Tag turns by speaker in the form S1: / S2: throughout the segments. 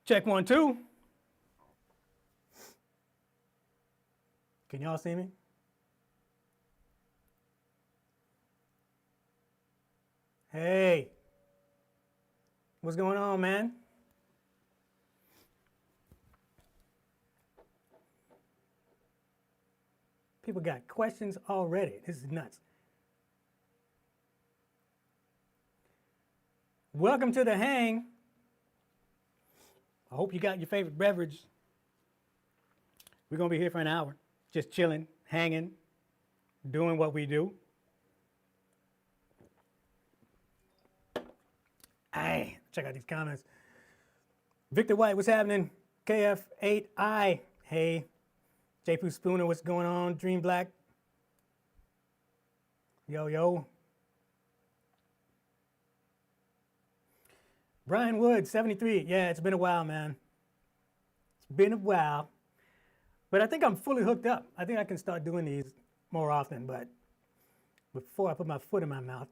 S1: Check 1, 2. Can y'all see me? Hey, what's going on, man? People got questions already. This is nuts. Welcome to the hang. I hope you got your favorite beverage. We're going to be here for an hour, just chilling, hanging, doing what we do. Hey, check out these comments. Victor White, what's happening? KF8I, hey. J.P. Spooner, what's going on? Dream Black. Yo, yo. Brian Wood, 73. Yeah, it's been a while, man. It's been a while. But I think I'm fully hooked up. I think I can start doing these more often, but before I put my foot in my mouth,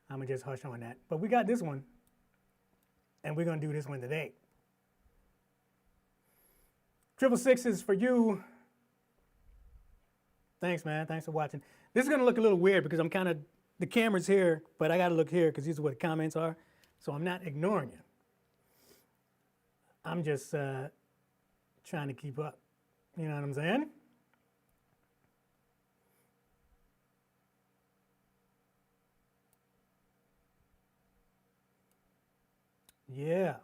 S1: I'm going to just hush on that. But we got this one, and we're going to do this one today. 666 is for you. Thanks, man. Thanks for watching. This is going to look a little weird because I'm kind of, the camera's here, but I got to look here because these are what the comments are. So I'm not ignoring you. I'm just trying to keep up. You know what I'm saying? Yeah.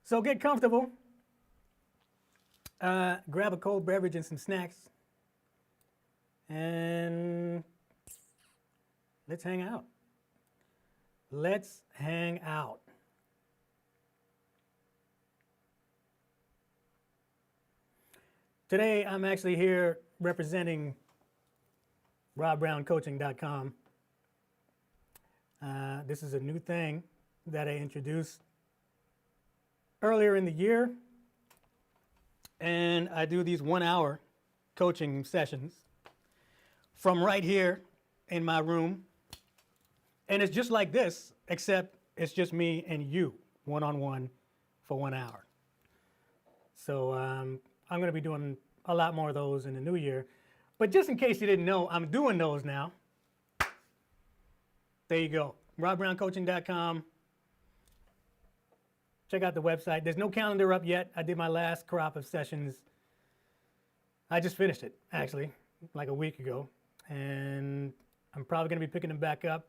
S1: So get comfortable. Grab a cold beverage and some snacks. And let's hang out. Let's hang out. Today, I'm actually here representing RobBrownCoaching.com. This is a new thing that I introduced earlier in the year. And I do these 1-hour coaching sessions from right here in my room. And it's just like this, except it's just me and you, one-on-one for 1 hour. So I'm going to be doing a lot more of those in the new year. But just in case you didn't know, I'm doing those now. There you go, RobBrownCoaching.com. Check out the website. There's no calendar up yet. I did my last crop of sessions. I just finished it, actually, like a week ago. And I'm probably going to be picking them back up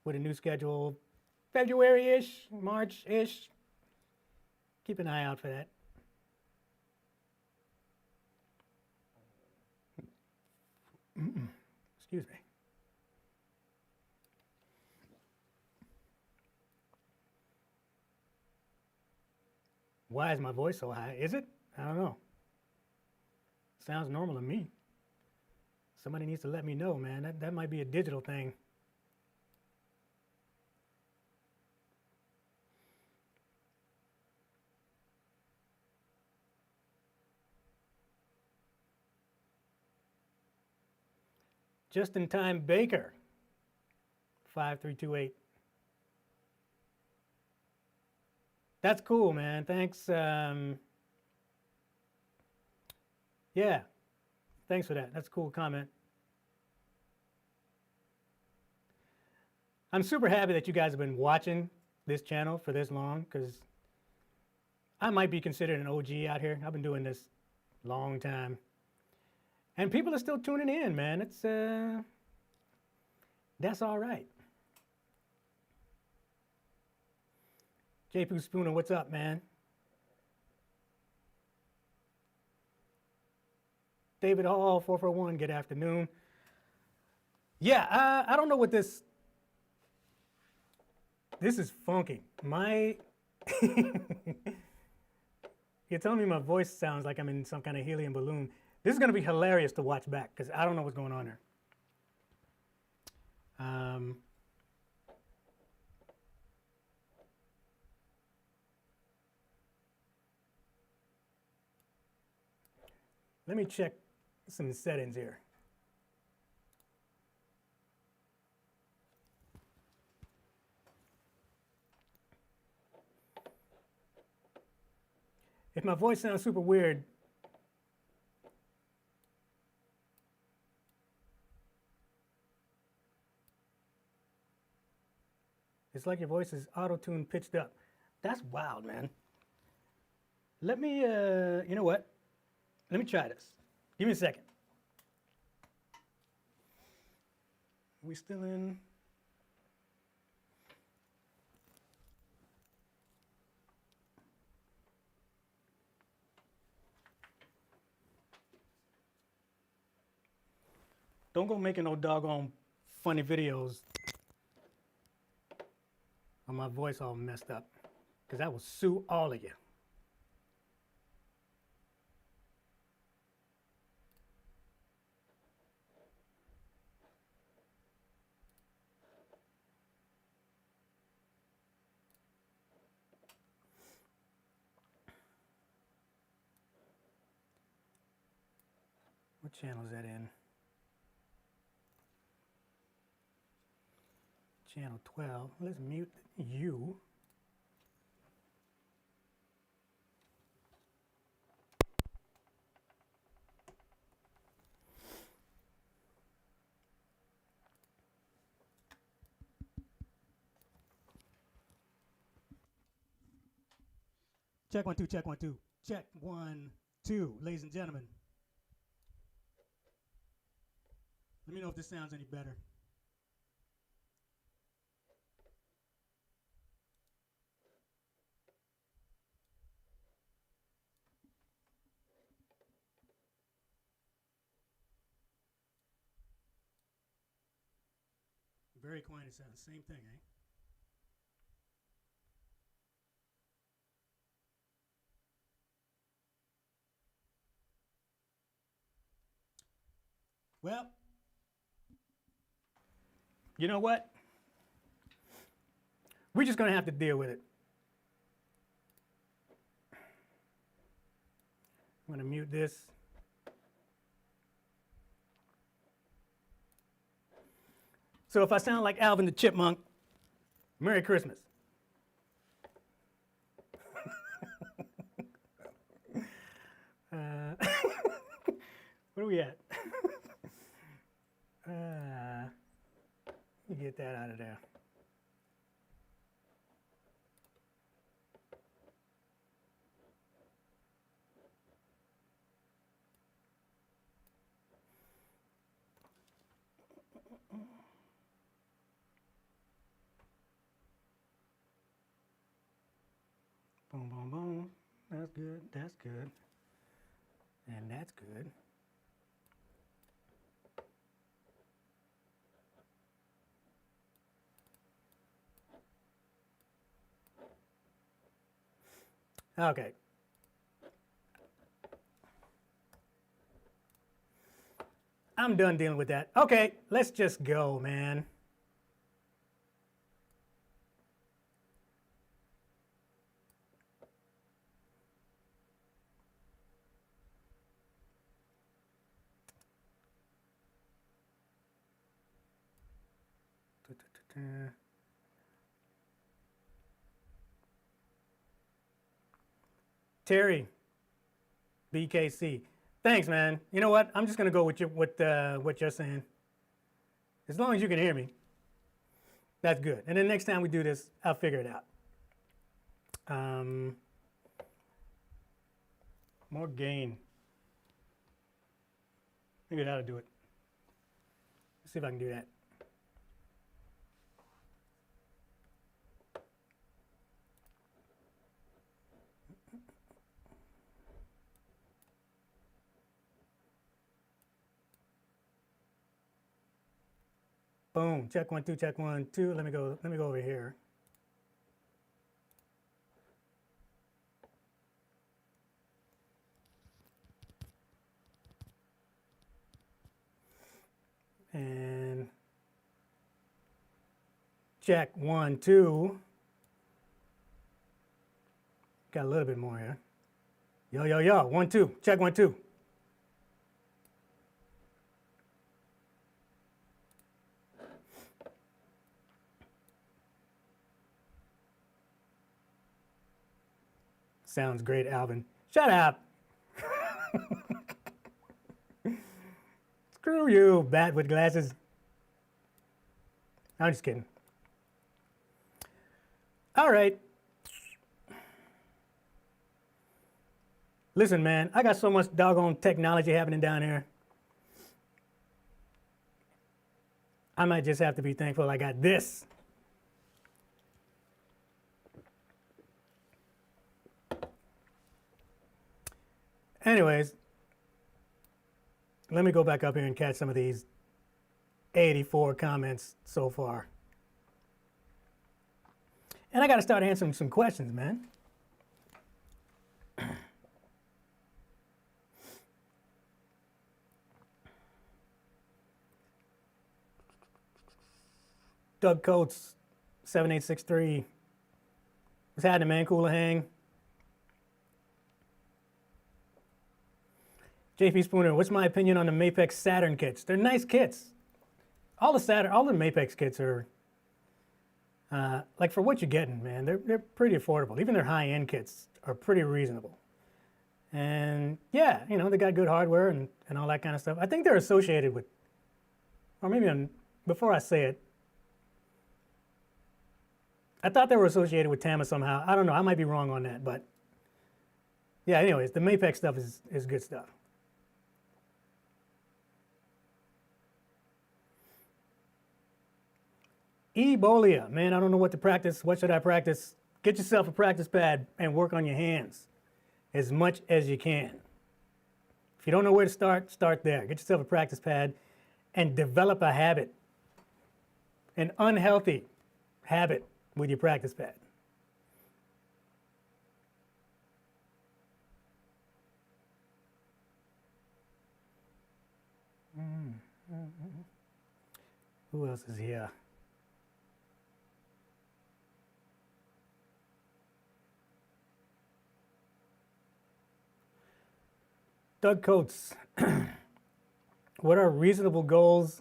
S1: with a new schedule February-ish, March-ish. Keep an eye out for that. Excuse me. Why is my voice so high? Is it? I don't know. Sounds normal to me. Somebody needs to let me know, man. That might be a digital thing. Just in time Baker, 5328. That's cool, man. Thanks. Yeah, thanks for that. That's a cool comment. I'm super happy that you guys have been watching this channel for this long because I might be considered an OG out here. I've been doing this a long time. And people are still tuning in, man. It's that's all right. J.P. Spooner, what's up, man? David Hall, 441, good afternoon. Yeah, I don't know what this is funky. You're telling me my voice sounds like I'm in some kind of helium balloon. This is going to be hilarious to watch back because I don't know what's going on there. Let me check some settings here. If my voice sounds super weird, it's like your voice is auto-tuned pitched up. That's wild, man. Let me, you know what? Let me try this. Give me a second. We still in? Don't go making no doggone funny videos on my voice all messed up, because I will sue all of you. What channel is that in? Channel 12. Let's mute you. Check 1 2, check 1 2. Check 1 2, ladies and gentlemen. Let me know if this sounds any better. Very quiet sound. Same thing, eh? Well, you know what? We're just going to have to deal with it. I'm going to mute this. So if I sound like Alvin the Chipmunk, Merry Christmas. Where are we at? Let me get that out of there. Boom, boom, boom. That's good. That's good. And that's good. Okay. I'm done dealing with that. Okay, let's just go, man. Terry, BKC. Thanks, man. You know what? I'm just gonna go with what you're saying. As long as you can hear me, that's good. And then next time we do this, I'll figure it out. More gain. Figured out how to do it. Let's see if I can do that. Boom. Check 1 2. Check 1 2. Let me go over here. And check 1 2. Got a little bit more here. Yo, yo, yo. 1 2. Check 1 2. Sounds great, Alvin. Shut up. Screw you, bat with glasses. I'm just kidding. All right. Listen, man, I got so much doggone technology happening down here. I might just have to be thankful I got this. Anyways, let me go back up here and catch some of these 84 comments so far. And I got to start answering some questions, man. Doug Coates, 7863. What's happening, man? Cooler hang. JP Spooner, what's my opinion on the Mapex Saturn kits? They're nice kits. All the Mapex kits are, like for what you're getting, man, they're pretty affordable. Even their high-end kits are pretty reasonable. And yeah, you know, they got good hardware and all that kind of stuff. I think they're associated with, or maybe before I say it, I thought they were associated with Tama somehow. I don't know, I might be wrong on that, but yeah, anyways, the Mapex stuff is good stuff. Ebolia, man, I don't know what to practice. What should I practice? Get yourself a practice pad and work on your hands as much as you can. If you don't know where to start there. Get yourself a practice pad and develop a habit, an unhealthy habit with your practice pad. Who else is here? Doug Coates, what are reasonable goals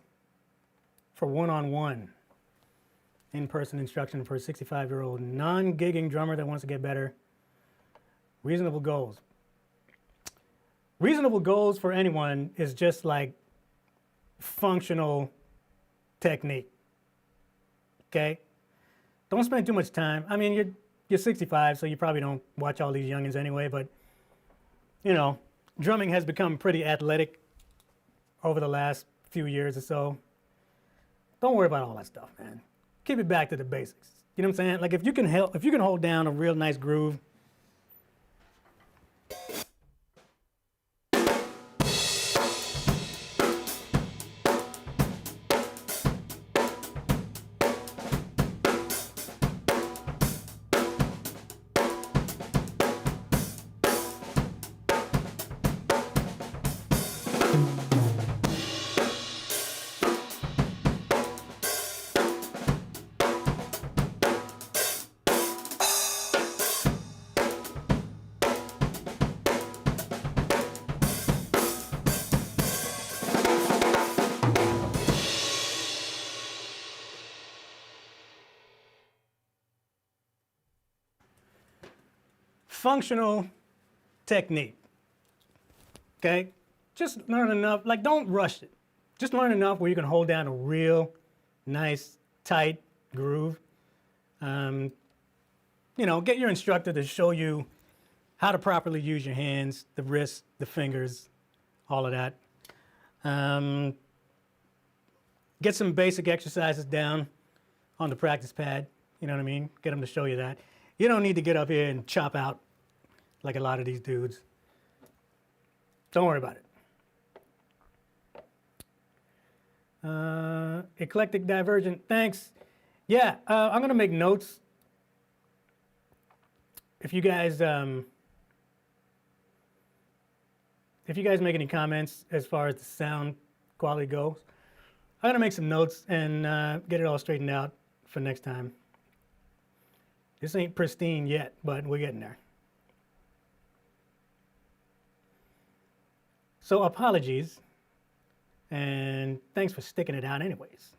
S1: for one-on-one in-person instruction for a 65-year-old non-gigging drummer that wants to get better? Reasonable goals. Reasonable goals for anyone is just like functional technique, okay? Don't spend too much time. I mean, you're 65, so you probably don't watch all these youngins anyway, but, you know, drumming has become pretty athletic over the last few years or so. Don't worry about all that stuff, man. Keep it back to the basics. You know what I'm saying? Like if you can hold down a real nice groove, functional technique, okay? Just learn enough, like don't rush it. Just learn enough where you can hold down a real nice, tight groove. You know, get your instructor to show you how to properly use your hands, the wrists, the fingers, all of that. Get some basic exercises down on the practice pad, you know what I mean? Get them to show you that. You don't need to get up here and chop out like a lot of these dudes. Don't worry about it. Eclectic Divergent, thanks. Yeah, I'm gonna make notes. If you guys make any comments as far as the sound quality goes, I'm gonna make some notes and get it all straightened out for next time. This ain't pristine yet, but we're getting there. So apologies, and thanks for sticking it out anyways.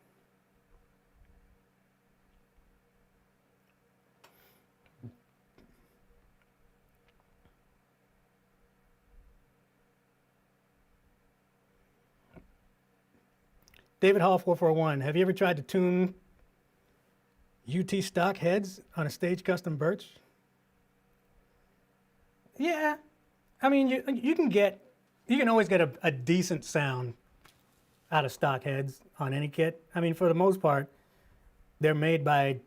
S1: David Hall 441, have you ever tried to tune UT stock heads on a stage custom birch? Yeah, I mean, you can always get a decent sound out of stock heads on any kit. I mean, for the most part, they're made by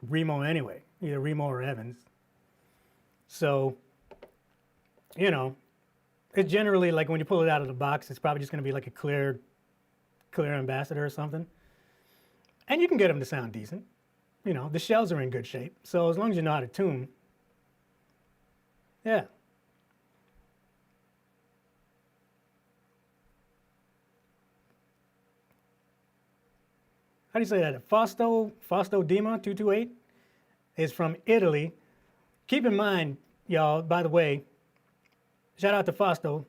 S1: DRUMEO anyway, either DRUMEO or Evans. So, you know, it's generally like when you pull it out of the box, it's probably just going to be like a clear ambassador or something. And you can get them to sound decent. You know, the shells are in good shape. So as long as you know how to tune, yeah. How do you say that? Fausto Dima 228 is from Italy. Keep in mind, y'all, by the way, shout out to Fausto.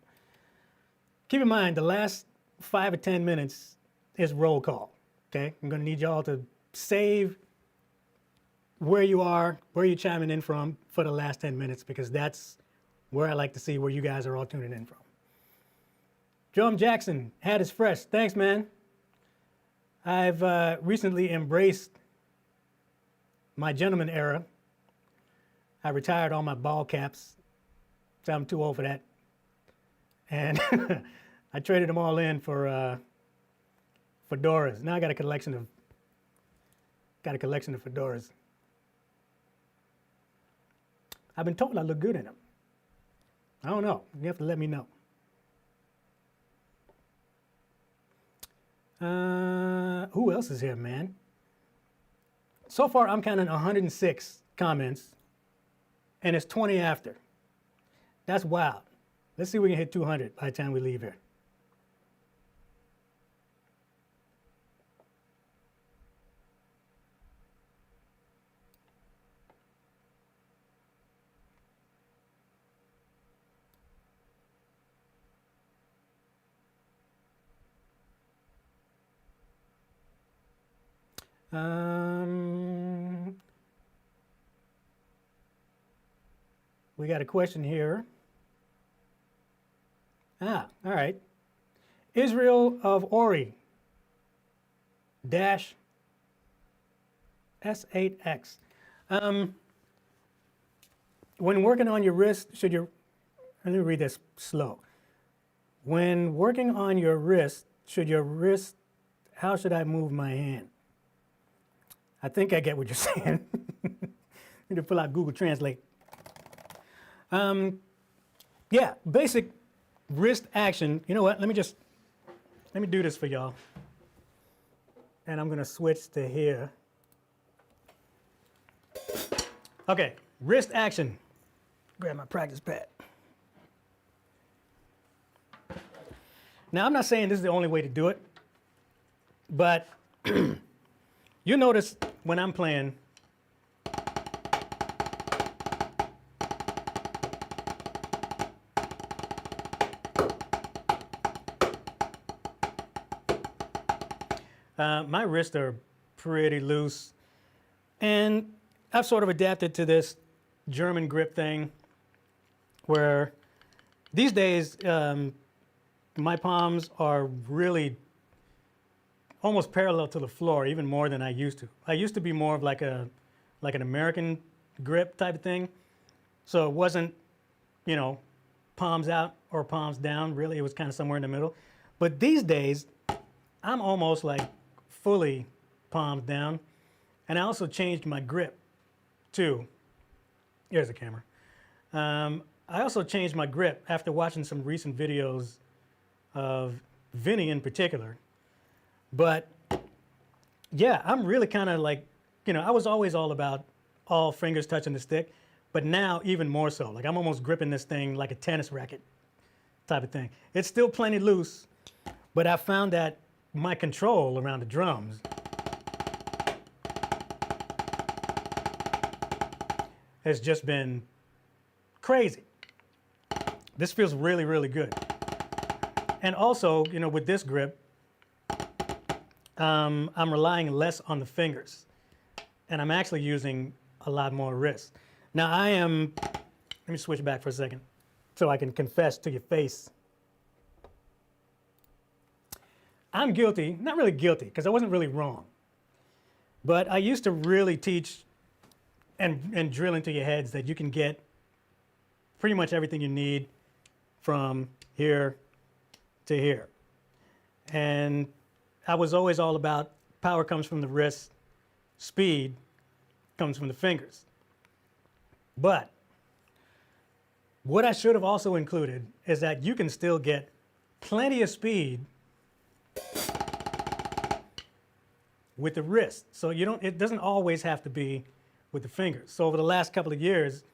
S1: Keep in mind, the last 5 or 10 minutes is roll call, okay? I'm gonna need y'all to save where you are, where you're chiming in from for the last 10 minutes, because that's where I like to see where you guys are all tuning in from. Drum Jackson, hat is fresh. Thanks, man. I've recently embraced my gentleman era. I retired all my ball caps, so I'm too old for that. And I traded them all in for fedoras. Now I got a collection of fedoras. I've been told I look good in them. I don't know. You have to let me know. Who else is here, man? So far, I'm counting 106 comments, and it's 20 after. That's wild. Let's see if we can hit 200 by the time we leave here. We got a question here. All right. Israel of Ori dash S8X. When working on your wrist, let me read this slow. When working on your wrist, how should I move my hand? I think I get what you're saying. Need to pull out Google Translate. Yeah, basic wrist action. You know what? Let me do this for y'all. And I'm gonna switch to here. Okay, wrist action. Grab my practice pad. Now, I'm not saying this is the only way to do it, but you notice when I'm playing, my wrists are pretty loose, and I've sort of adapted to this German grip thing where these days my palms are really almost parallel to the floor, even more than I used to. I used to be more of like an American grip type of thing. So it wasn't, you know, palms out or palms down, really. It was kind of somewhere in the middle. But these days, I'm almost like fully palms down. And I also changed my grip too. Here's the camera. I also changed my grip after watching some recent videos of Vinny in particular. But yeah, I'm really kind of like, you know, I was always all about all fingers touching the stick, but now even more so. Like I'm almost gripping this thing like a tennis racket type of thing. It's still plenty loose, but I found that my control around the drums has just been crazy. This feels really, really good. And also, you know, with this grip, I'm relying less on the fingers, and I'm actually using a lot more wrist. Now let me switch back for a second so I can confess to your face. I'm guilty, not really guilty, because I wasn't really wrong. But I used to really teach and drill into your heads that you can get pretty much everything you need from here to here. And I was always all about power comes from the wrist, speed comes from the fingers. But what I should have also included is that you can still get plenty of speed with the wrist. So it doesn't always have to be with the fingers. So over the last couple of years,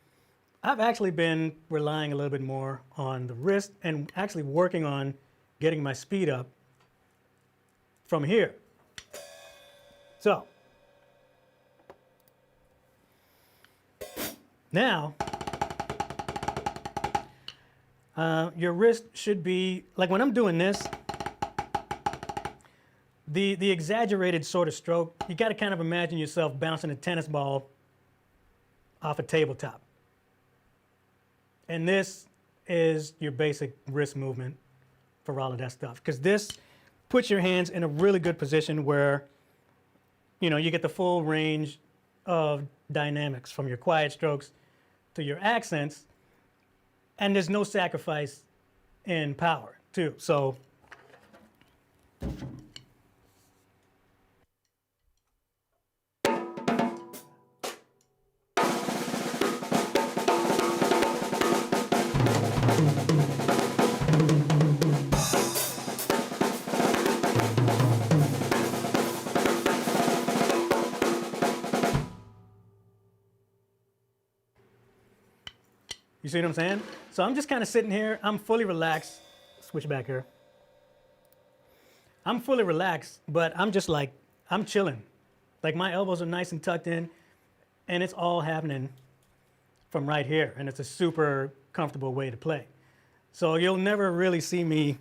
S1: I've actually been relying a little bit more on the wrist and actually working on getting my speed up from here. So now your wrist should be, like when I'm doing this, the exaggerated sort of stroke, you got to kind of imagine yourself bouncing a tennis ball off a tabletop. And this is your basic wrist movement for all of that stuff. Because this puts your hands in a really good position where, you know, you get the full range of dynamics from your quiet strokes to your accents, and there's no sacrifice in power too. So you see what I'm saying? So I'm just kind of sitting here. I'm fully relaxed. Switch back here. I'm fully relaxed, but I'm just like, I'm chilling. Like my elbows are nice and tucked in, and it's all happening from right here. And it's a super comfortable way to play. So you'll never really see me,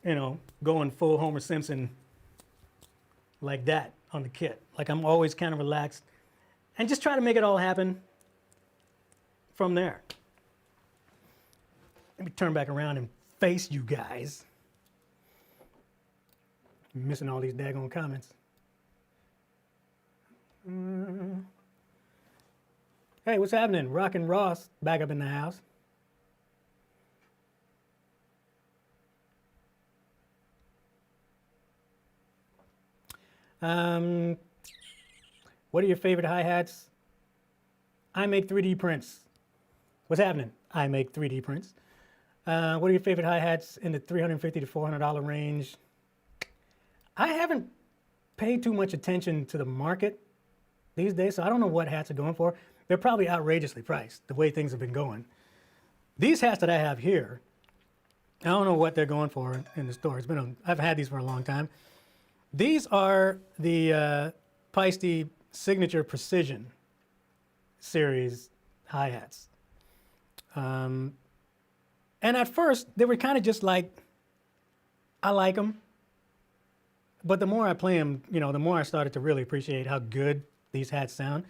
S1: you know, going full Homer Simpson like that on the kit. Like I'm always kind of relaxed and just try to make it all happen from there. Let me turn back around and face you guys. I'm missing all these daggone comments. Hey, what's happening? Rockin' Ross back up in the house. What are your favorite hi-hats? I make 3D prints. What's happening? I make 3D prints. What are your favorite hi-hats in the $350 to $400 range? I haven't paid too much attention to the market these days, so I don't know what hats are going for. They're probably outrageously priced, the way things have been going. These hats that I have here, I don't know what they're going for in the store. I've had these for a long time. These are the Paiste Signature Precision series hi-hats. And at first, they were kind of just like, I like them. But the more I play them, you know, the more I started to really appreciate how good these hats sound.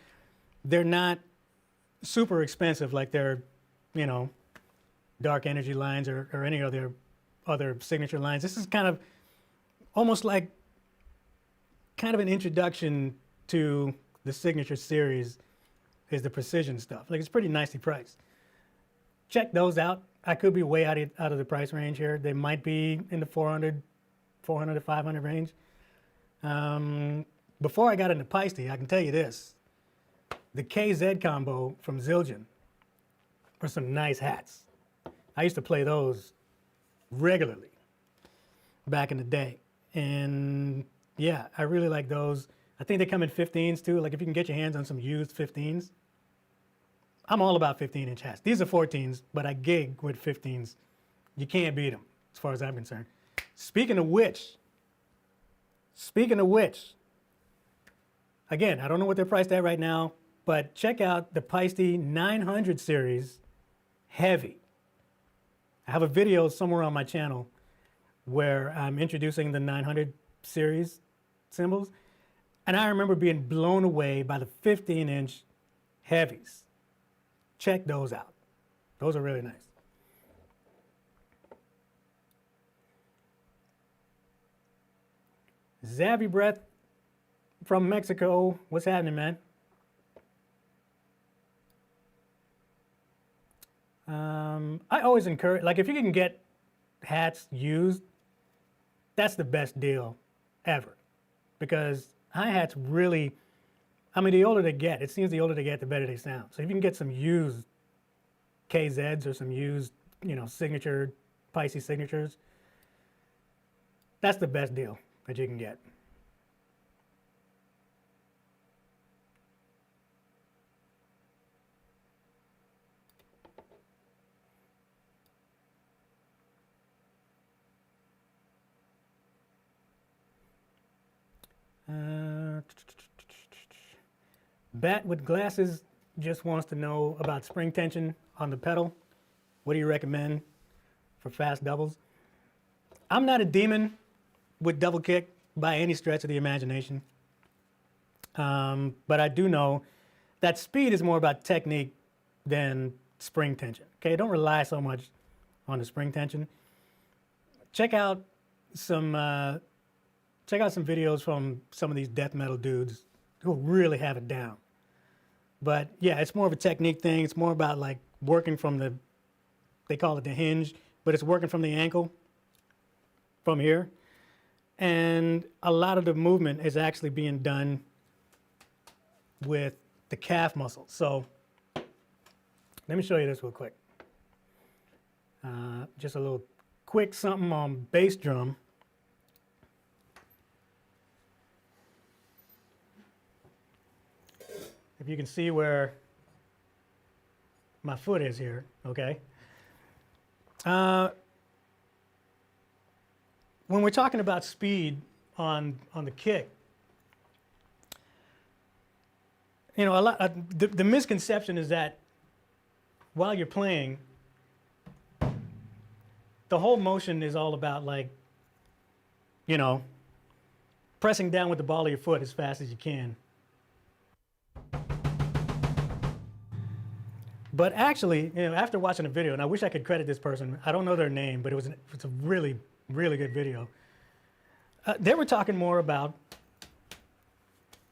S1: They're not super expensive like their, you know, Dark Energy lines or any other signature lines. This is kind of almost like kind of an introduction to the Signature series is the precision stuff. Like it's pretty nicely priced. Check those out. I could be way out of the price range here. They might be in the 400 to 500 range. Before I got into Paiste, I can tell you this. The KZ combo from Zildjian were some nice hats. I used to play those regularly back in the day. And yeah, I really like those. I think they come in 15s too. Like if you can get your hands on some used 15s. I'm all about 15-inch hats. These are 14s, but I gig with 15s. You can't beat them as far as I'm concerned. Speaking of which, again, I don't know what they're priced at right now, but check out the Paiste 900 series Heavy. I have a video somewhere on my channel where I'm introducing the 900 series cymbals, and I remember being blown away by the 15-inch heavies. Check those out. Those are really nice. Zavy Breath from Mexico. What's happening, man? I always encourage, like if you can get hats used, that's the best deal ever. Because hi-hats really, I mean, the older they get, it seems the older they get, the better they sound. So if you can get some used KZs or some used, you know, signature, Paiste signatures, that's the best deal that you can get. Bat with Glasses just wants to know about spring tension on the pedal. What do you recommend for fast doubles? I'm not a demon with double kick by any stretch of the imagination. But I do know that speed is more about technique than spring tension. Okay, don't rely so much on the spring tension. Check out some videos from some of these death metal dudes who really have it down. But yeah, it's more of a technique thing. It's more about like working from the, they call it the hinge, but it's working from the ankle from here. And a lot of the movement is actually being done with the calf muscle. So let me show you this real quick. Just a little quick something on bass drum. If you can see where my foot is here, okay? When we're talking about speed on the kick, you know, the misconception is that while you're playing, the whole motion is all about like, you know, pressing down with the ball of your foot as fast as you can. But actually, you know, after watching a video, and I wish I could credit this person, I don't know their name, but it's a really, really good video. They were talking more about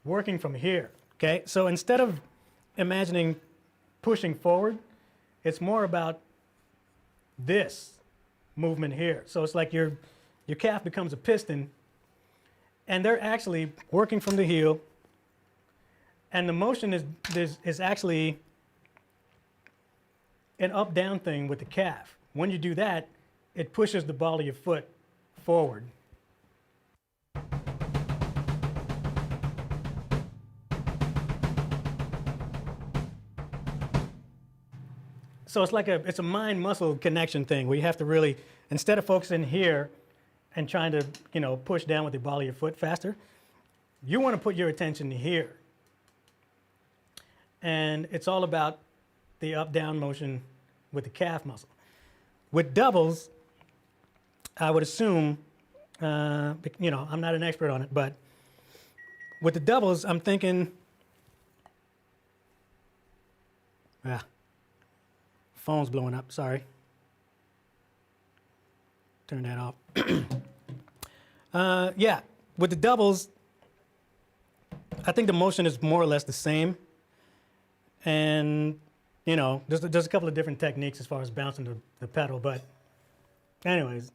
S1: working from here, okay? So instead of imagining pushing forward, it's more about this movement here. So it's like your calf becomes a piston, and they're actually working from the heel, and the motion is actually an up-down thing with the calf. When you do that, it pushes the ball of your foot forward. So it's like it's a mind-muscle connection thing where you have to really, instead of focusing here and trying to, you know, push down with the ball of your foot faster, you want to put your attention here. And it's all about the up-down motion with the calf muscle. With doubles, I would assume, you know, I'm not an expert on it, but with the doubles, I'm thinking, phone's blowing up, sorry. Turn that off. Yeah, with the doubles, I think the motion is more or less the same. And, you know, there's a couple of different techniques as far as bouncing the pedal, but anyways,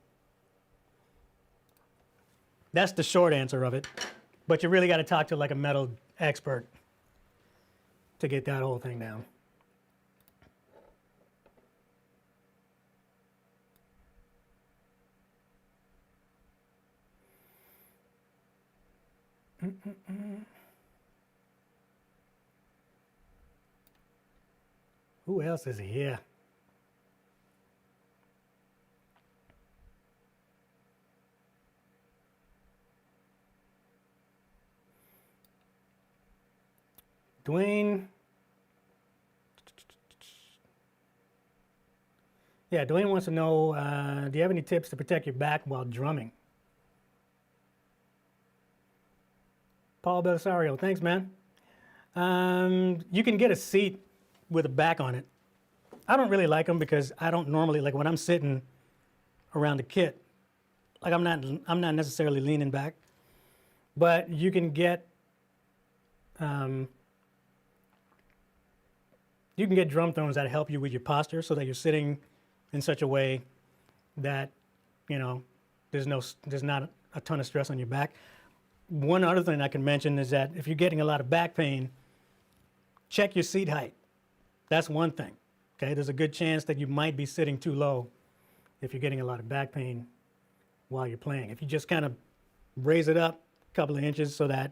S1: that's the short answer of it. But you really got to talk to like a metal expert to get that whole thing down. Who else is here? Dwayne. Yeah, Dwayne wants to know, do you have any tips to protect your back while drumming? Paul Belisario, thanks, man. You can get a seat with a back on it. I don't really like them because I don't normally, like when I'm sitting around the kit, like I'm not necessarily leaning back. But you can get drum thrones that help you with your posture so that you're sitting in such a way that, you know, there's not a ton of stress on your back. One other thing I can mention is that if you're getting a lot of back pain, check your seat height. That's one thing. Okay, there's a good chance that you might be sitting too low if you're getting a lot of back pain while you're playing. If you just kind of raise it up a couple of inches so that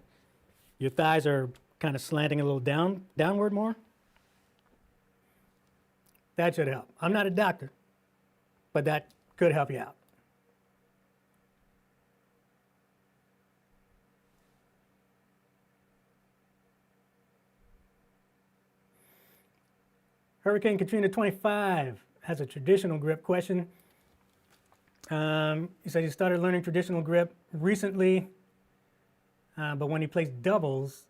S1: your thighs are kind of slanting a little downward more, that should help. I'm not a doctor, but that could help you out. Hurricane Katrina 25 has a traditional grip question. He said he started learning traditional grip recently, but when he plays doubles,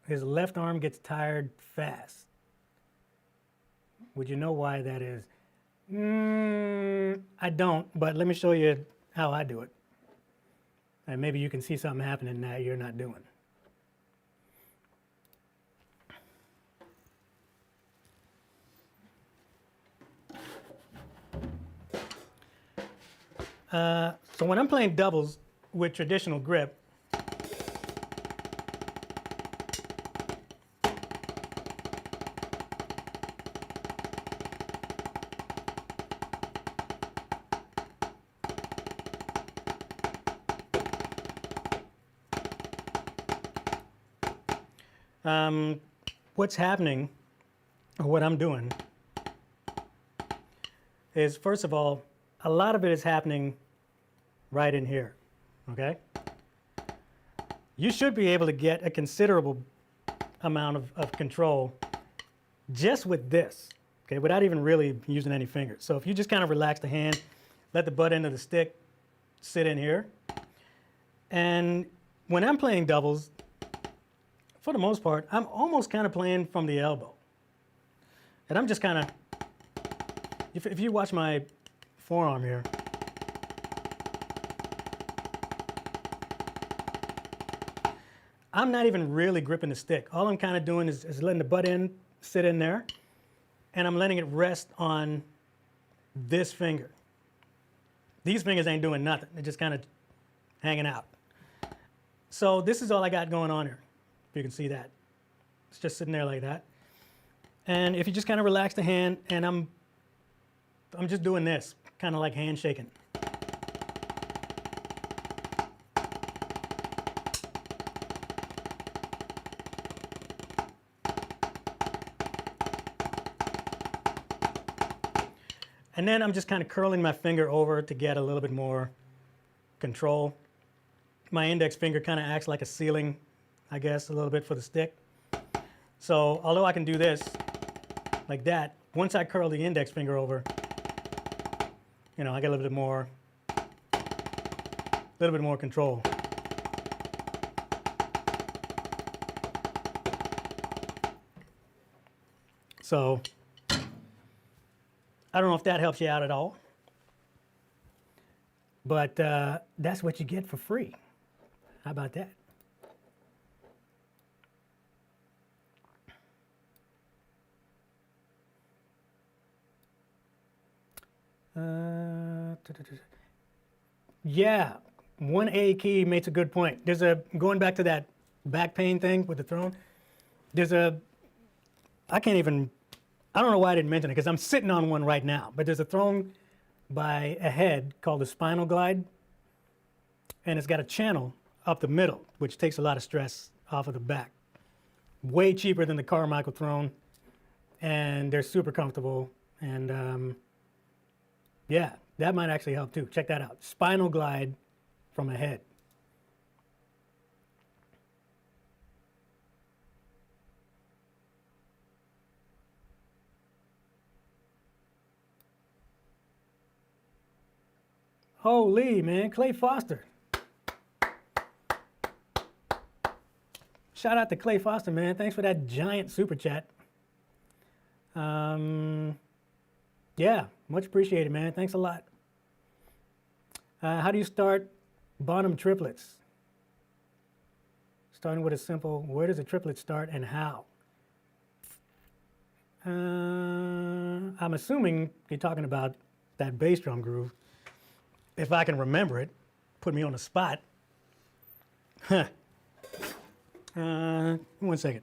S1: his left arm gets tired fast. Would you know why that is? I don't, but let me show you how I do it. And maybe you can see something happening that you're not doing. So when I'm playing doubles with traditional grip, what's happening, or what I'm doing, is first of all, a lot of it is happening right in here, okay? You should be able to get a considerable amount of control just with this, okay, without even really using any fingers. So if you just kind of relax the hand, let the butt end of the stick sit in here. And when I'm playing doubles, for the most part, I'm almost kind of playing from the elbow. And I'm just kind of, if you watch my forearm here, I'm not even really gripping the stick. All I'm kind of doing is letting the butt end sit in there, and I'm letting it rest on this finger. These fingers ain't doing nothing. They're just kind of hanging out. So this is all I got going on here, if you can see that. It's just sitting there like that. And if you just kind of relax the hand, and I'm just doing this, kind of like handshaking. And then I'm just kind of curling my finger over to get a little bit more control. My index finger kind of acts like a ceiling, I guess, a little bit for the stick. So although I can do this like that, once I curl the index finger over, you know, I get a little bit more control. So I don't know if that helps you out at all, but that's what you get for free. How about that? Yeah, 1A key makes a good point. There's going back to that back pain thing with the throne, I don't know why I didn't mention it because I'm sitting on one right now, but there's a throne by a head called the spinal glide, and it's got a channel up the middle, which takes a lot of stress off of the back. Way cheaper than the Carmichael throne, and they're super comfortable, and yeah, that might actually help too. Check that out. Spinal glide from a head. Holy, man, Clay Foster. Shout out to Clay Foster, man. Thanks for that giant super chat. Yeah, much appreciated, man. Thanks a lot. How do you start bottom triplets? starting with a simple, where does a triplet start and how? I'm assuming you're talking about that bass drum groove. If I can remember it, put me on the spot. 1 second.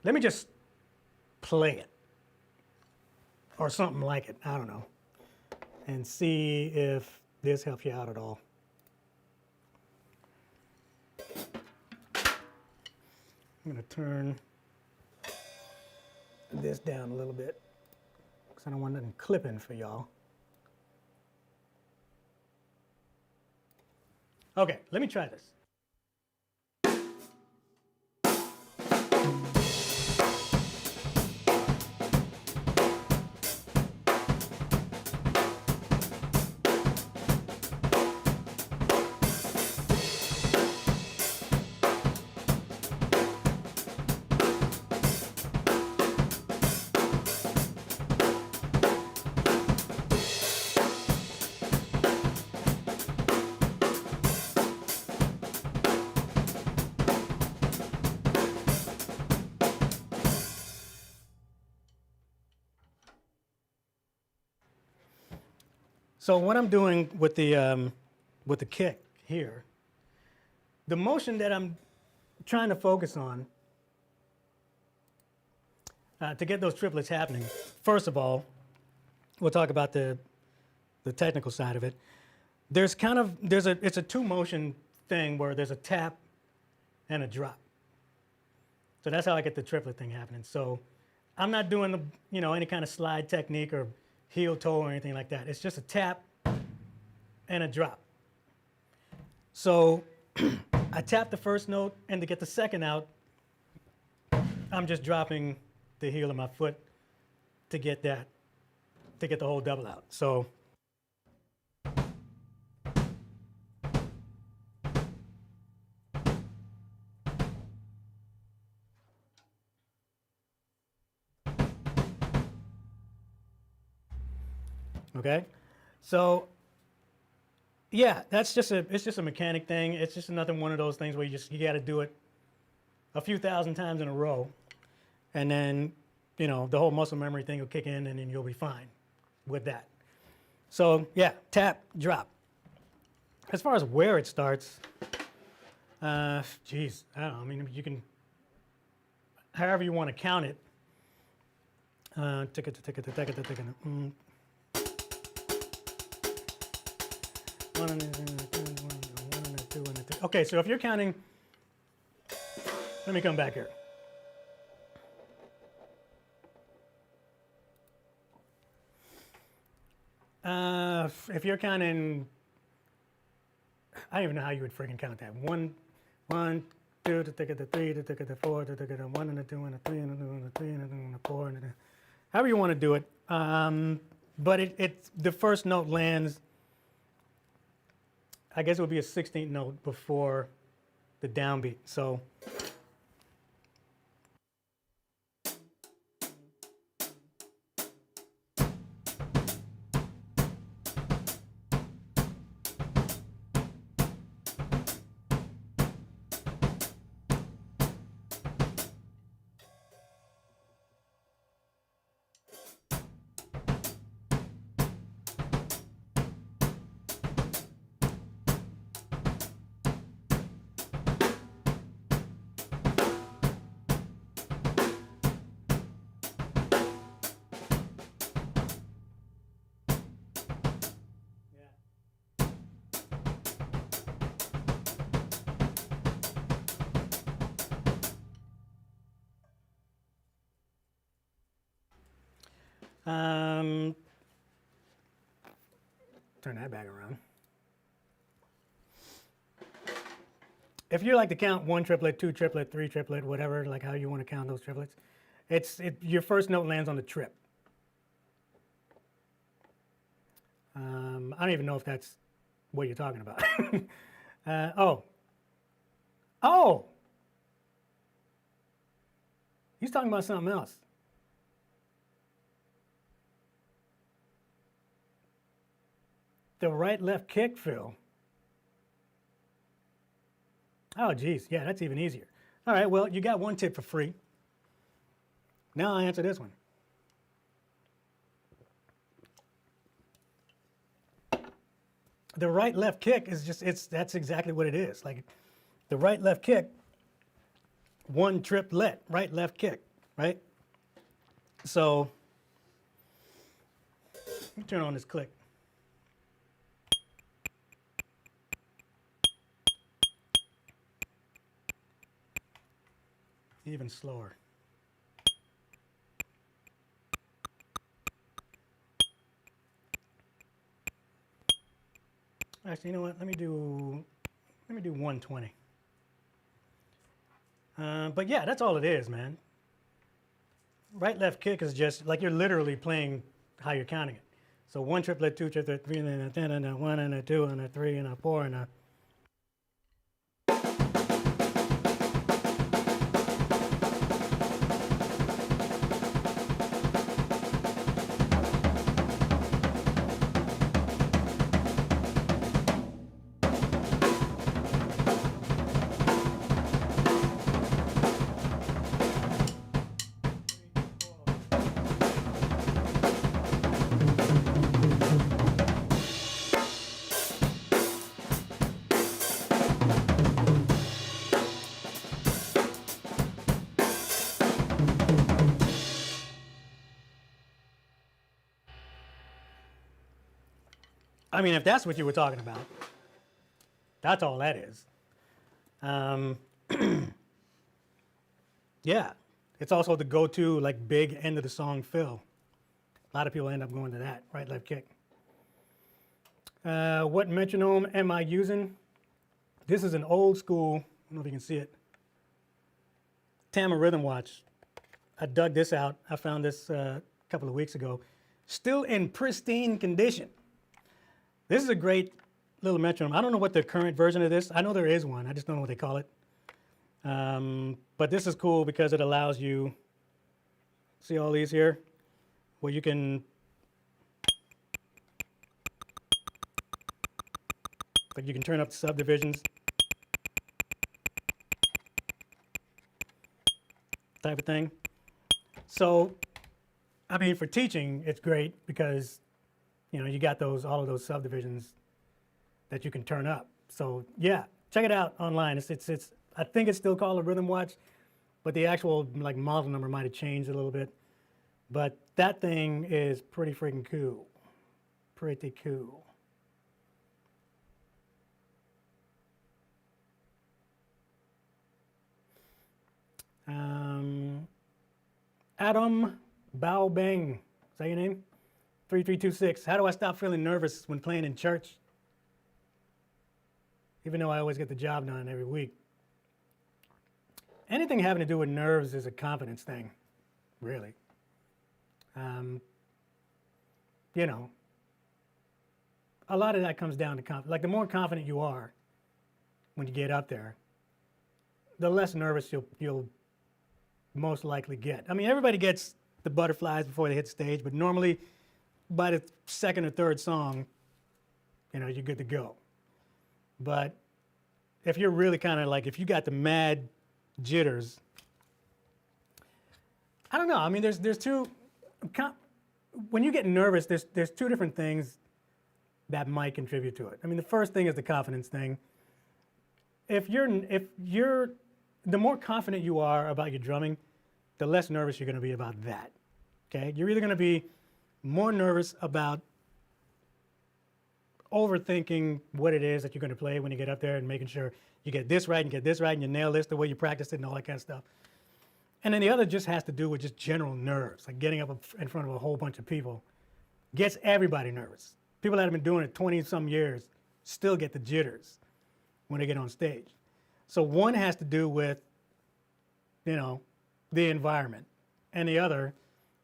S1: Let me just play it, or something like it, I don't know, and see if this helps you out at all. I'm going to turn this down a little bit because I don't want nothing clipping for y'all. Okay, let me try this. So what I'm doing with the kick here, the motion that I'm trying to focus on to get those triplets happening, first of all, we'll talk about the technical side of it. There's kind of, it's a two motion thing where there's a tap and a drop. So that's how I get the triplet thing happening. So I'm not doing the, any kind of slide technique or heel toe or anything like that. It's just a tap and a drop. So I tap the first note, and to get the second out, I'm just dropping the heel of my foot to get the whole double out. So okay, so yeah, it's just a mechanic thing. It's just another one of those things where you got to do it a few thousand times in a row, and then the whole muscle memory thing will kick in, and then you'll be fine with that. So yeah, tap, drop. As far as where it starts, geez, I don't know. I mean, you can, however you want to count it. Okay, so if you're counting, let me come back here. If you're counting, I don't even know how you would freaking count that. 1, 2, to take it to 3, to take it to 4, to take it to 1 and a 2 and a 3 and a 2 and a 3 and a 2 and a 4 and a, however you want to do it. But the first note lands, I guess it would be a 16th note before the downbeat. So turn that back around. If you like to count 1 triplet, 2 triplet, 3 triplet, whatever, like how you want to count those triplets, your first note lands on the trip. I don't even know if that's what you're talking about. Oh! He's talking about something else. The right-left kick fill. Oh, geez. Yeah, that's even easier. All right, well, you got one tip for free. Now I'll answer this one. The right-left kick is just, that's exactly what it is. Like the right-left kick, one triplet, right-left kick, right? So, let me turn on this click. Even slower. Actually, you know what? Let me do 120. But yeah, that's all it is, man. Right left kick is just like you're literally playing how you're counting it. So one triplet, two triplet, three, and then a 10, and a 1, and a 2, and a 3, and a 4, and a. I mean, if that's what you were talking about, that's all that is. Yeah, it's also the go-to like big end of the song fill. A lot of people end up going to that right left kick. What metronome am I using? This is an old school, I don't know if you can see it, Tama rhythm watch. I dug this out. I found this a couple of weeks ago. Still in pristine condition. This is a great little metronome. I don't know what the current version of this. I know there is one. I just don't know what they call it. But this is cool because it allows you, see all these here, where you can, like you can turn up the subdivisions. Type of thing. So, I mean, for teaching, it's great because you know, you got those, all of those subdivisions that you can turn up. So yeah, check it out online. It's I think it's still called a rhythm watch, but the actual like model number might have changed a little bit. But that thing is pretty freaking cool. Pretty cool. Adam Baobeng, is that your name? 3326. How do I stop feeling nervous when playing in church? Even though I always get the job done every week. Anything having to do with nerves is a confidence thing, really. You know, a lot of that comes down to confidence. Like the more confident you are when you get up there, the less nervous you'll most likely get. I mean, everybody gets the butterflies before they hit the stage, but normally by the second or third song, you know, you're good to go. But if you're really kind of like, if you got the mad jitters, I don't know. I mean, there's two, when you get nervous, there's two different things that might contribute to it. I mean, the first thing is the confidence thing. If you're, the more confident you are about your drumming, the less nervous you're going to be about that. Okay? You're either going to be more nervous about overthinking what it is that you're going to play when you get up there and making sure you get this right and get this right and you nail this the way you practiced it and all that kind of stuff. And then the other just has to do with just general nerves, like getting up in front of a whole bunch of people gets everybody nervous. People that have been doing it 20-some years still get the jitters when they get on stage. So one has to do with, you know, the environment, and the other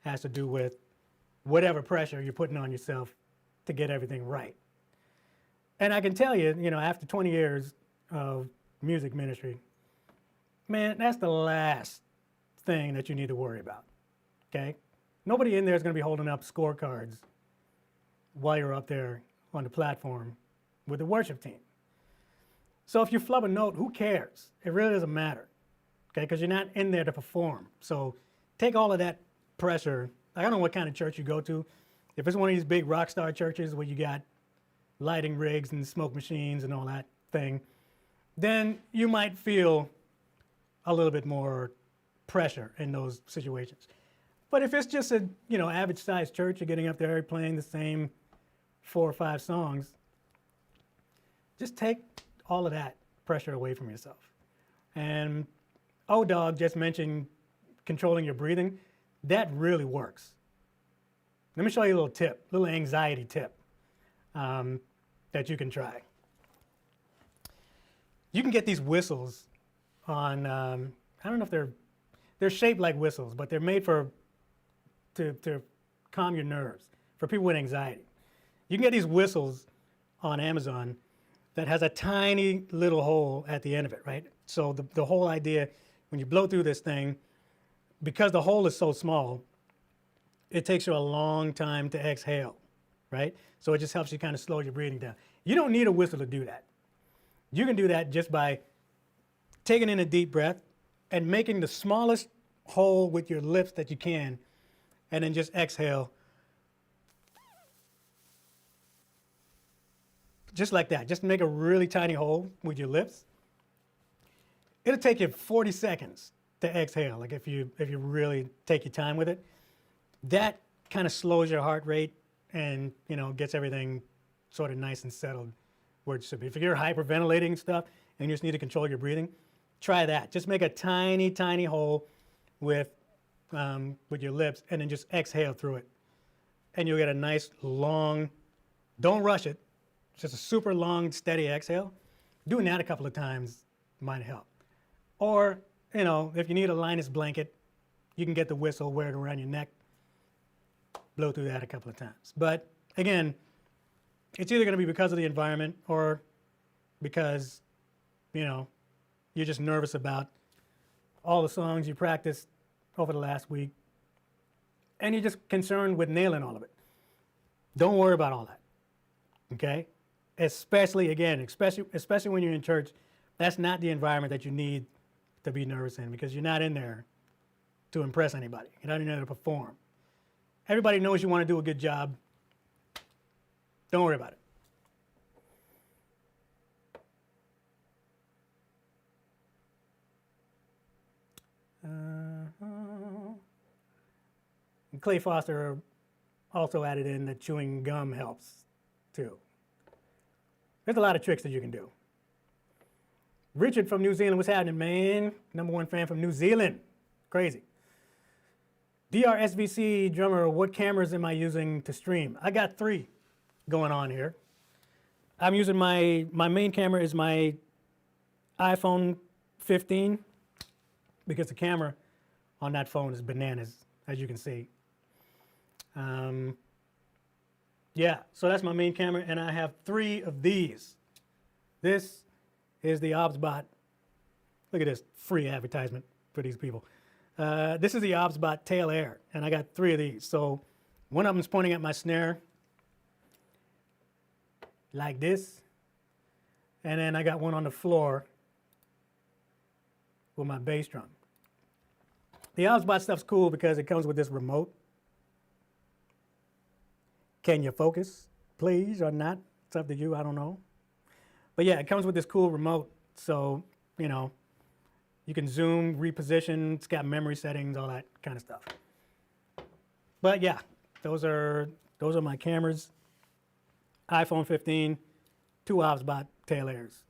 S1: has to do with whatever pressure you're putting on yourself to get everything right. And I can tell you, you know, after 20 years of music ministry, man, that's the last thing that you need to worry about, okay? Nobody in there is going to be holding up scorecards while you're up there on the platform with the worship team. So if you flub a note, who cares? It really doesn't matter, okay? Because you're not in there to perform. So take all of that pressure. I don't know what kind of church you go to. If it's one of these big rock star churches where you got lighting rigs and smoke machines and all that thing, then you might feel a little bit more pressure in those situations. But if it's just a average sized church, you're getting up there playing the same 4 or 5 songs, just take all of that pressure away from yourself. And O-Dog just mentioned controlling your breathing. That really works. Let me show you a little tip, a little anxiety tip that you can try. You can get these whistles on, I don't know if they're shaped like whistles, but they're made to calm your nerves for people with anxiety. You can get these whistles on Amazon that has a tiny little hole at the end of it, right? So the whole idea, when you blow through this thing, because the hole is so small, it takes you a long time to exhale, right? So it just helps you kind of slow your breathing down. You don't need a whistle to do that. You can do that just by taking in a deep breath and making the smallest hole with your lips that you can, and then just exhale. Just like that. Just make a really tiny hole with your lips. It'll take you 40 seconds to exhale, like if you really take your time with it. That kind of slows your heart rate and gets everything sort of nice and settled where it should be. If you're hyperventilating and stuff and you just need to control your breathing, try that. Just make a tiny, tiny hole with your lips and then just exhale through it. And you'll get a nice long, don't rush it, just a super long, steady exhale. Doing that a couple of times might help. Or, if you need a Linus blanket, you can get the whistle, wear it around your neck, blow through that a couple of times. But again, it's either going to be because of the environment or because, you're just nervous about all the songs you practiced over the last week, and you're just concerned with nailing all of it. Don't worry about all that, okay? Especially when you're in church, that's not the environment that you need to be nervous in, because you're not in there to impress anybody. You're not in there to perform. Everybody knows you want to do a good job. Don't worry about it. And Clay Foster also added in that chewing gum helps too. There's a lot of tricks that you can do. Richard from New Zealand, what's happening, man? #1 fan from New Zealand. Crazy. DRSVC drummer, what cameras am I using to stream? I got 3 going on here. I'm using my main camera is my iPhone 15 because the camera on that phone is bananas, as you can see. Yeah, so that's my main camera, and I have 3 of these. This is the OBSBot. Look at this free advertisement for these people. This is the OBSBot Tail Air, and I got 3 of these. So one of them is pointing at my snare, like this, and then I got one on the floor with my bass drum. The OBSBot stuff's cool because it comes with this remote. Can you focus, please, or not? It's up to you, I don't know. But yeah, it comes with this cool remote, so, you can zoom, reposition, it's got memory settings, all that kind of stuff. But yeah, those are my cameras. iPhone 15, 2 OBSBot tail airs.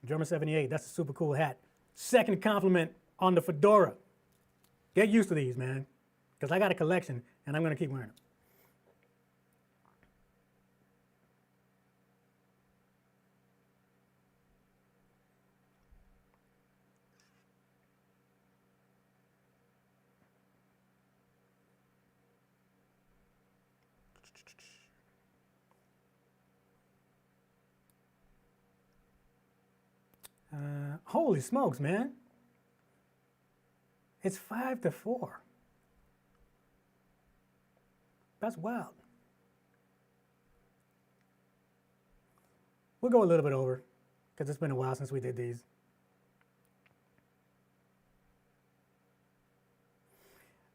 S1: Drummer 78, that's a super cool hat. Second compliment on the fedora. Get used to these, man, because I got a collection and I'm going to keep wearing them. Holy smokes, man. It's 5-4. That's wild. We'll go a little bit over because it's been a while since we did these.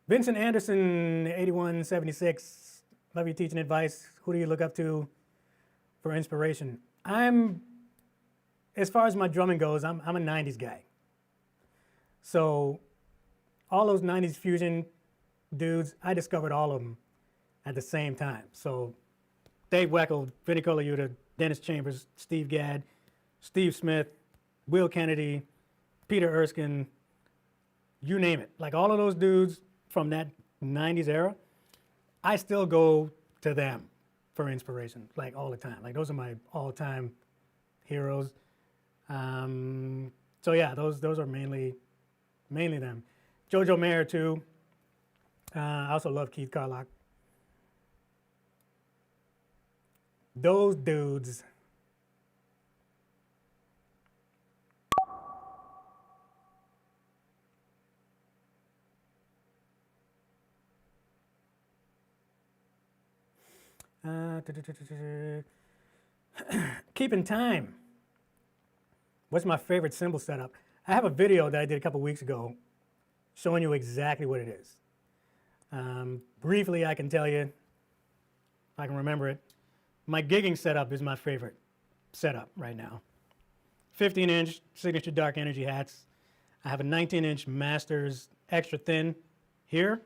S1: Vincent Anderson, 8176. Love your teaching advice. Who do you look up to for inspiration? As far as my drumming goes, I'm a 90s guy. So all those 90s fusion dudes, I discovered all of them at the same time. So Dave Weckl, Vinnie Colaiuta, Dennis Chambers, Steve Gadd, Steve Smith, Will Kennedy, Peter Erskine, you name it. Like all of those dudes from that 90s era, I still go to them for inspiration, like all the time. Like those are my all-time heroes. So yeah, those are mainly them. Jojo Mayer too. I also love Keith Carlock. Those dudes. Keeping time. What's my favorite cymbal setup? I have a video that I did a couple weeks ago showing you exactly what it is. Briefly, I can tell you, if I can remember it, my gigging setup is my favorite setup right now. 15-inch signature dark energy hats. I have a 19-inch Masters extra thin here.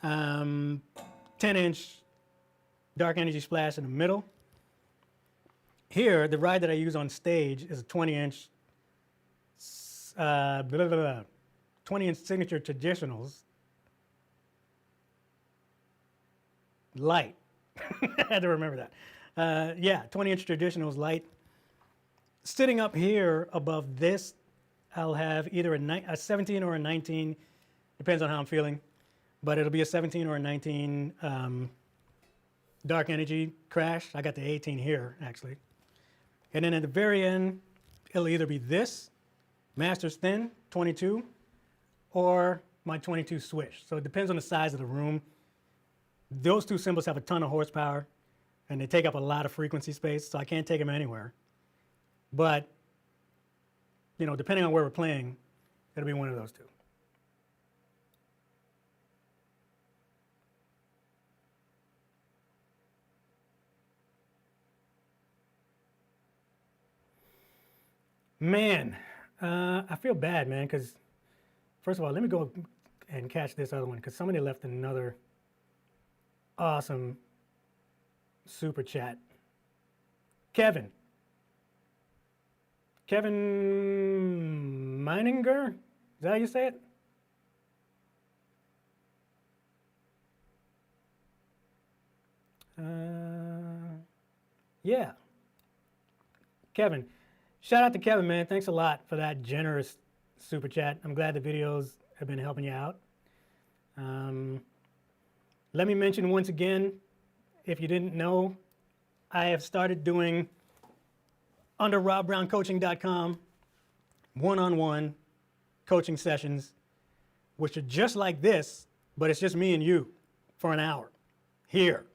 S1: 10-inch dark energy splash in the middle. Here, the ride that I use on stage is a 20-inch 20-inch signature traditionals light. I had to remember that. Yeah, 20-inch traditionals light. Sitting up here above this, I'll have either a 17 or a 19, depends on how I'm feeling, but it'll be a 17 or a 19 dark energy crash. I got the 18 here, actually. And then at the very end, it'll either be this, Masters Thin, 22, or my 22 Swish. So it depends on the size of the room. Those two cymbals have a ton of horsepower, and they take up a lot of frequency space, so I can't take them anywhere. But, you know, depending on where we're playing, it'll be one of those two. Man, I feel bad, man, because first of all, let me go and catch this other one, because somebody left another awesome super chat. Kevin Meininger, is that how you say it? Yeah, Kevin. Shout out to Kevin, man. Thanks a lot for that generous super chat. I'm glad the videos have been helping you out. Let me mention once again, if you didn't know, I have started doing under robbrowncoaching.com one-on-one coaching sessions, which are just like this, but it's just me and you for an hour here.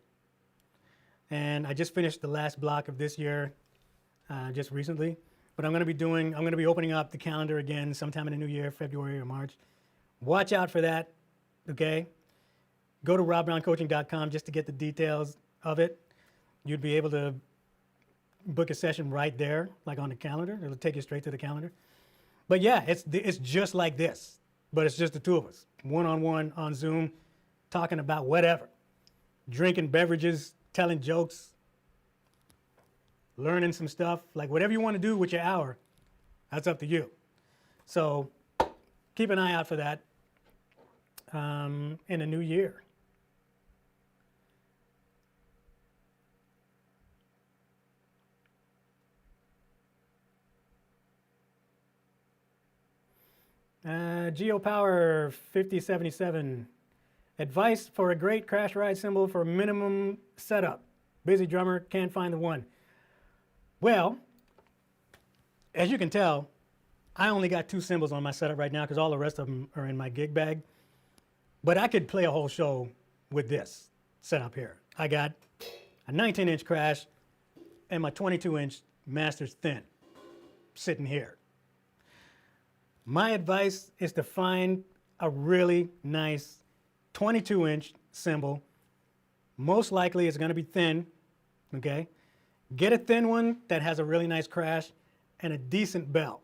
S1: And I just finished the last block of this year just recently. But I'm going to be opening up the calendar again sometime in the new year, February or March. Watch out for that, okay? Go to robbrowncoaching.com just to get the details of it. You'd be able to book a session right there, like on the calendar. It'll take you straight to the calendar. But yeah, it's just like this, but it's just the two of us, one-on-one on Zoom, talking about whatever, drinking beverages, telling jokes, learning some stuff, like whatever you want to do with your hour, that's up to you. So keep an eye out for that in the new year. GeoPower 5077, advice for a great crash ride cymbal for minimum setup. Busy drummer, can't find the one. Well, as you can tell, I only got 2 cymbals on my setup right now because all the rest of them are in my gig bag. But I could play a whole show with this setup here. I got a 19-inch crash and my 22-inch Masters Thin sitting here. My advice is to find a really nice 22-inch cymbal. Most likely it's going to be thin, okay? Get a thin one that has a really nice crash and a decent bell.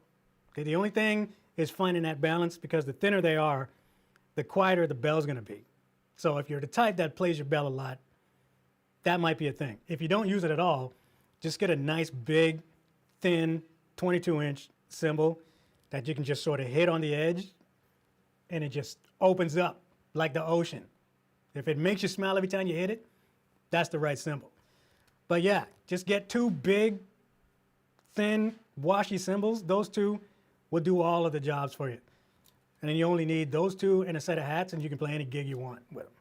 S1: Okay, the only thing is finding that balance, because the thinner they are, the quieter the bell's going to be. So if you're the type that plays your bell a lot, that might be a thing. If you don't use it at all, just get a nice big, thin 22-inch cymbal that you can just sort of hit on the edge, and it just opens up like the ocean. If it makes you smile every time you hit it, that's the right cymbal. But yeah, just get 2 big, thin, washy cymbals. Those 2 will do all of the jobs for you. And then you only need those 2 and a set of hats, and you can play any gig you want with them.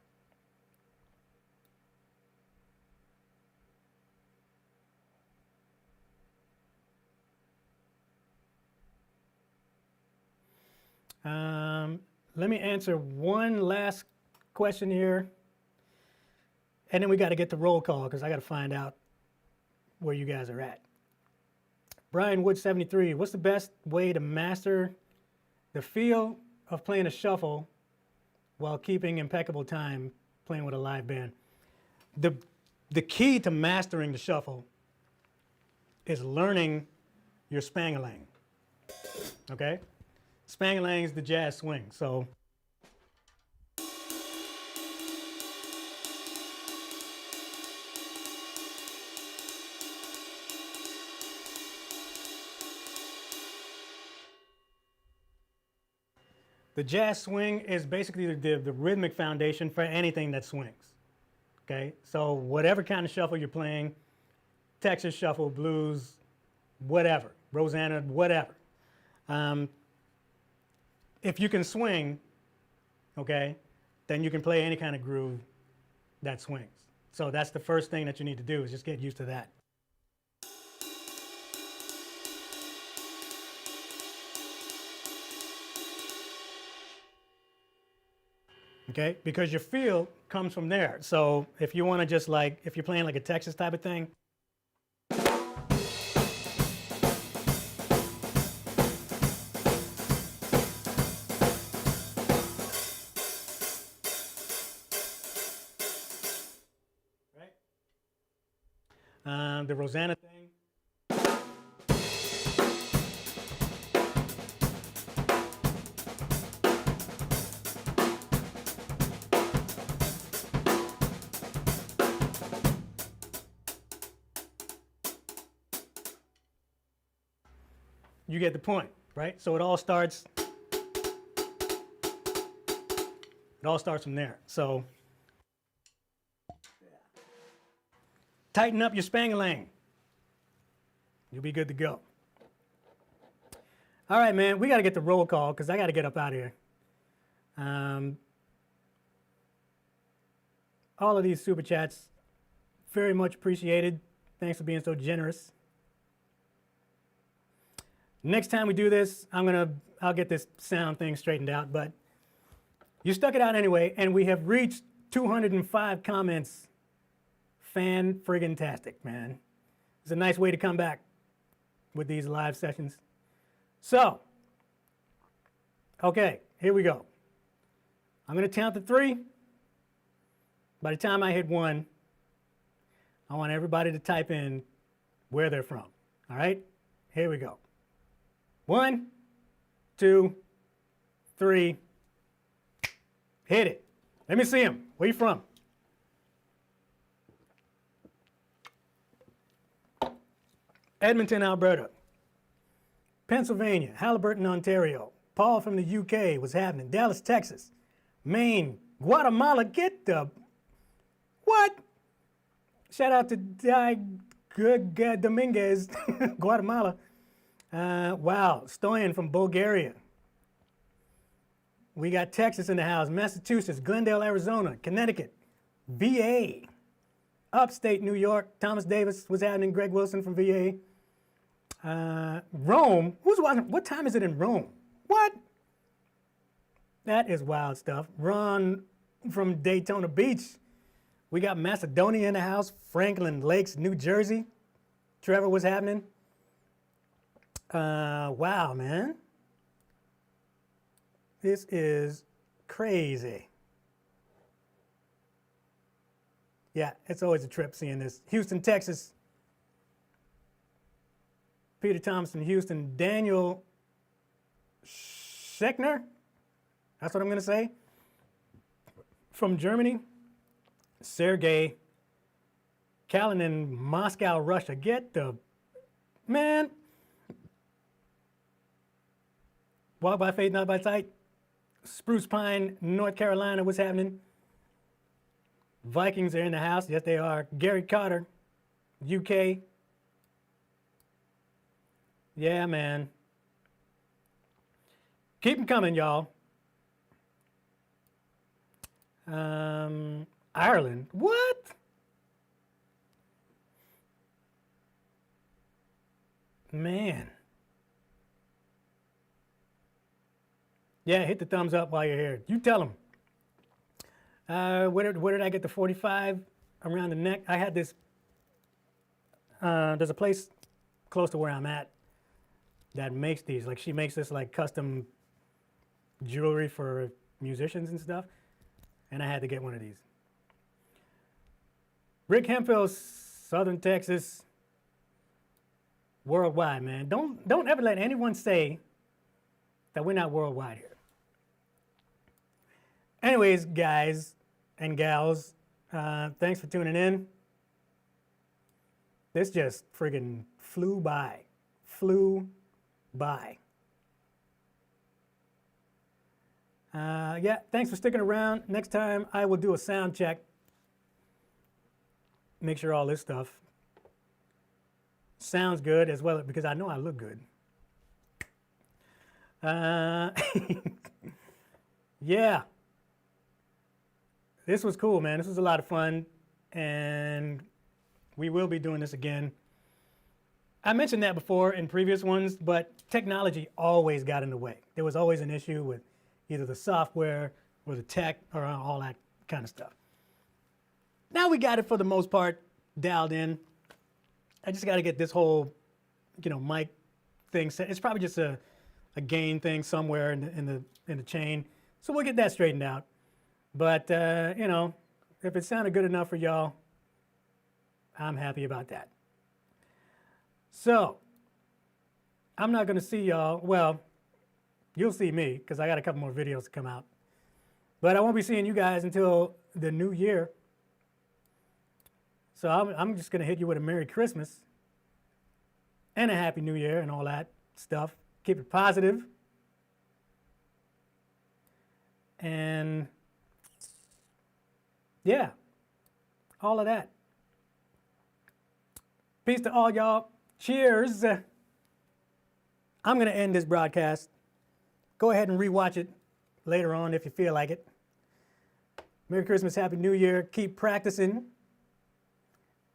S1: Let me answer one last question here, and then we got to get the roll call because I got to find out where you guys are at. Brian Wood 73, what's the best way to master the feel of playing a shuffle while keeping impeccable time playing with a live band? The key to mastering the shuffle is learning your Spangalang, okay? Spangalang is the jazz swing, so the jazz swing is basically the rhythmic foundation for anything that swings, okay? So whatever kind of shuffle you're playing, Texas shuffle, blues, whatever, Rosanna, whatever. If you can swing, okay, then you can play any kind of groove that swings. So that's the first thing that you need to do, is just get used to that. Okay, because your feel comes from there. So if you want to just like, if you're playing like a Texas type of thing, the Rosanna thing. You get the point, right? So it all starts from there. So tighten up your Spangalang. You'll be good to go. All right, man, we got to get the roll call because I got to get up out of here. All of these super chats, very much appreciated. Thanks for being so generous. Next time we do this, I'll get this sound thing straightened out, but you stuck it out anyway, and we have reached 205 comments. Fan-friggin-tastic, man. It's a nice way to come back with these live sessions. So, okay, here we go. I'm going to count to 3. By the time I hit 1, I want everybody to type in where they're from. All right? Here we go. 1, 2, 3. Hit it. Let me see them. Where you from? Edmonton, Alberta. Pennsylvania. Haliburton, Ontario. Paul from the UK. What's happening? Dallas, Texas. Maine. Guatemala. Get the... What? Shout out to Dominguez, Guatemala. Wow. Stoyan from Bulgaria. We got Texas in the house. Massachusetts. Glendale, Arizona. Connecticut. VA. Upstate New York. Thomas Davis was happening. Greg Wilson from VA. Rome. Who's watching? What time is it in Rome? What? That is wild stuff. Ron from Daytona Beach. We got Macedonia in the house. Franklin Lakes, New Jersey. Trevor, what's happening? Wow, man. This is crazy. Yeah, it's always a trip seeing this. Houston, Texas. Peter Thompson, Houston. Daniel Schechner. That's what I'm going to say. From Germany. Sergey. Callan in Moscow, Russia. Get the... Man. Walk by faith, not by sight. Spruce Pine, North Carolina. What's happening? Vikings are in the house. Yes, they are. Gary Cotter, UK. Yeah, man. Keep them coming, y'all. Ireland. What? Man. Yeah, hit the thumbs up while you're here. You tell them. Where did I get the 45 around the neck? I had this, there's a place close to where I'm at that makes these. Like, she makes this like custom jewelry for musicians and stuff. And I had to get one of these. Rick Hemphill, Southern Texas. Worldwide, man. Don't ever let anyone say that we're not worldwide here. Anyways, guys and gals, thanks for tuning in. This just friggin' flew by. Flew by. Yeah, thanks for sticking around. Next time I will do a sound check. Make sure all this stuff sounds good as well, because I know I look good. Yeah. This was cool, man. This was a lot of fun, and we will be doing this again. I mentioned that before in previous ones, but technology always got in the way. There was always an issue with either the software or the tech or all that kind of stuff. Now we got it for the most part dialed in. I just got to get this whole, mic thing set. It's probably just a gain thing somewhere in the chain. So we'll get that straightened out. But, if it sounded good enough for y'all, I'm happy about that. So, I'm not going to see y'all. Well, you'll see me because I got a couple more videos to come out. But I won't be seeing you guys until the new year. So I'm just going to hit you with a Merry Christmas and a Happy New Year and all that stuff. Keep it positive. And yeah, all of that. Peace to all y'all. Cheers. I'm going to end this broadcast. Go ahead and rewatch it later on if you feel like it. Merry Christmas, Happy New Year. Keep practicing.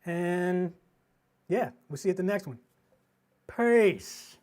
S1: And yeah, we'll see you at the next one. Peace.